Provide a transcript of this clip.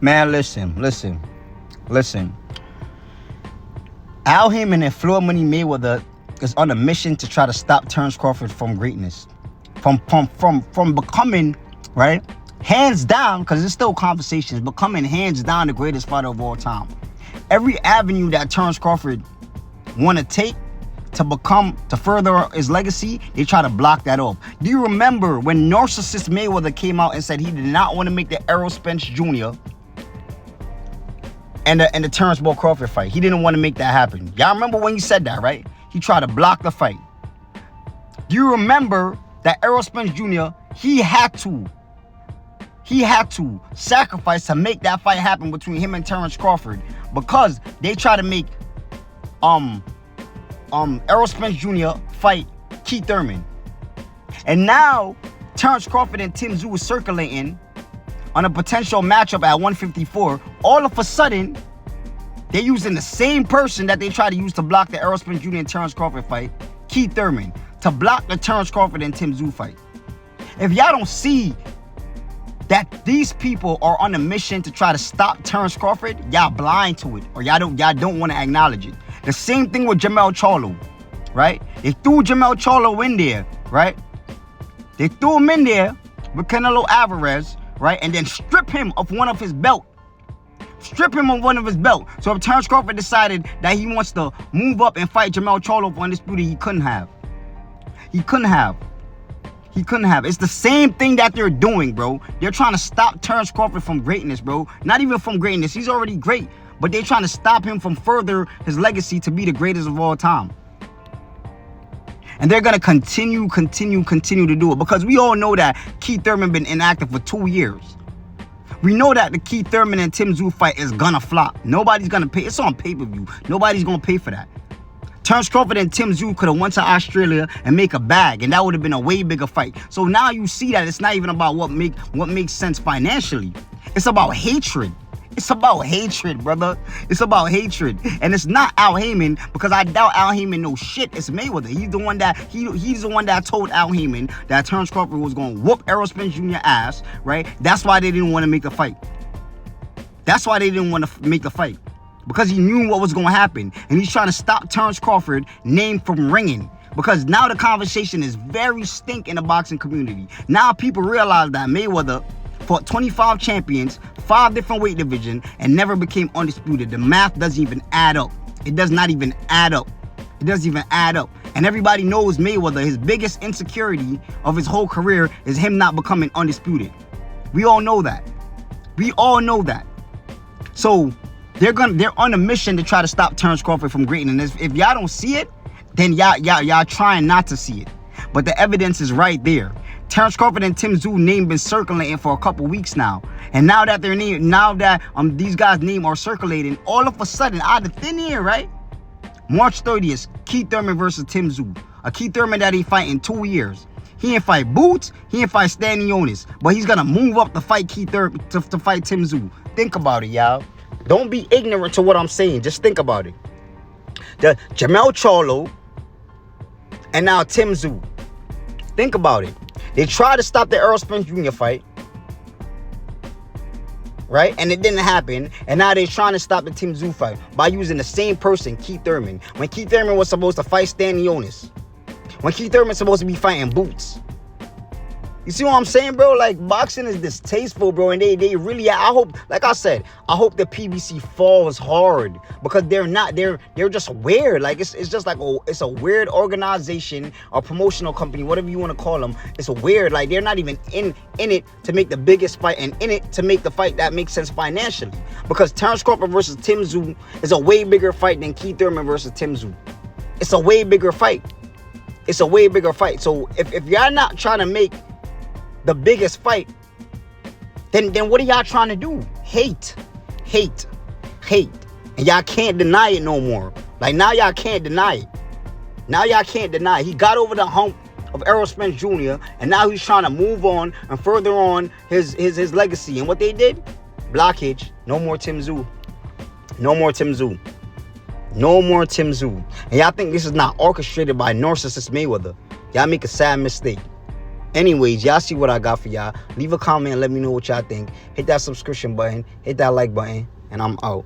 Man, listen. Al Heyman and Floyd Money Mayweather is on a mission to try to stop Terence Crawford from greatness, from becoming, right, hands down, because it's still conversations, becoming hands down the greatest fighter of all time. Every avenue that Terence Crawford want to take to further his legacy, they try to block that off. Do you remember when narcissist Mayweather came out and said he did not want to make the Errol Spence Jr. and the Terence Bull Crawford fight? He didn't want to make that happen. Y'all remember when he said that, right? He tried to block the fight. Do you remember that Errol Spence Jr., he had to sacrifice to make that fight happen between him and Terence Crawford, because they tried to make Errol Spence Jr. fight Keith Thurman. And now Terence Crawford and Tim Tszyu is circulating on a potential matchup at 154. All of a sudden, they're using the same person that they tried to use to block the Errol Spence Jr. and Terence Crawford fight, Keith Thurman, to block the Terence Crawford and Tim Tszyu fight. If y'all don't see that these people are on a mission to try to stop Terence Crawford, y'all blind to it, or y'all don't want to acknowledge it. The same thing with Jermell Charlo, right? They threw Jermell Charlo in there, right? They threw him in there with Canelo Alvarez, right? And then strip him of one of his belt. So if Terence Crawford decided that he wants to move up and fight Jermell Charlo for undisputed, he couldn't have. It's the same thing that they're doing, bro. They're trying to stop Terence Crawford from greatness, bro. Not even from greatness. He's already great. But they're trying to stop him from further his legacy to be the greatest of all time. And they're going to continue to do it. Because we all know that Keith Thurman been inactive for 2 years. We know that the Keith Thurman and Tim Tszyu fight is going to flop. Nobody's going to pay. It's on pay-per-view. Nobody's going to pay for that. Terence Crawford and Tim Tszyu could have went to Australia and make a bag, and that would have been a way bigger fight. So now you see that it's not even about what makes sense financially. It's about hatred. It's about hatred, brother. It's about hatred. And it's not Al Heyman, because I doubt Al Heyman knows shit. It's Mayweather. He's the one that told Al Heyman that Terence Crawford was going to whoop Errol Spence Jr. ass, right? That's why they didn't want to make a fight. Because he knew what was going to happen. And he's trying to stop Terence Crawford name from ringing. Because now the conversation is very stink in the boxing community. Now people realize that Mayweather fought 25 champions, 5 different weight divisions, and never became undisputed. The math doesn't even add up. It does not even add up. And everybody knows Mayweather, his biggest insecurity of his whole career is him not becoming undisputed. We all know that. So they're on a mission to try to stop Terence Crawford from greatness. And if y'all don't see it, then y'all trying not to see it. But the evidence is right there. Terence Crawford and Tim Tszyu name been circulating for a couple weeks now. And now that these guys' name are circulating, all of a sudden, out of thin air, right? March 30th, Keith Thurman versus Tim Tszyu. A Keith Thurman that he fight in 2 years. He ain't fight Boots, he ain't fight Stanley Jonas, but he's gonna move up to fight Keith Thurman to fight Tim Tszyu. Think about it, y'all. Don't be ignorant to what I'm saying. Just think about it. The Jermell Charlo and now Tim Tszyu. Think about it. They tried to stop the Errol Spence Jr. fight, right? And it didn't happen. And now they're trying to stop the Tim Tszyu fight by using the same person, Keith Thurman. When Keith Thurman was supposed to fight Stanley Jonas. When Keith Thurman's supposed to be fighting Boots. You see what I'm saying, bro? Like, boxing is distasteful, bro. And they really, I hope, like I said, I hope the PBC falls hard. Because they're just weird. Like, it's just like, it's a weird organization or promotional company, whatever you want to call them. It's weird. Like, they're not even in it to make the biggest fight and in it to make the fight that makes sense financially. Because Terence Crawford versus Tim Tszyu is a way bigger fight than Keith Thurman versus Tim Tszyu. It's a way bigger fight. So if y'all not trying to make the biggest fight, then what are y'all trying to do? Hate. And y'all can't deny it no more. Like, now y'all can't deny it. He got over the hump of Errol Spence Jr. and now he's trying to move on and further on his legacy. And what they did? Blockage. No more Tim Tszyu. And y'all think this is not orchestrated by narcissist Mayweather. Y'all make a sad mistake. Anyways, y'all see what I got for y'all. Leave a comment and let me know what y'all think. Hit that subscription button. Hit that like button. And I'm out.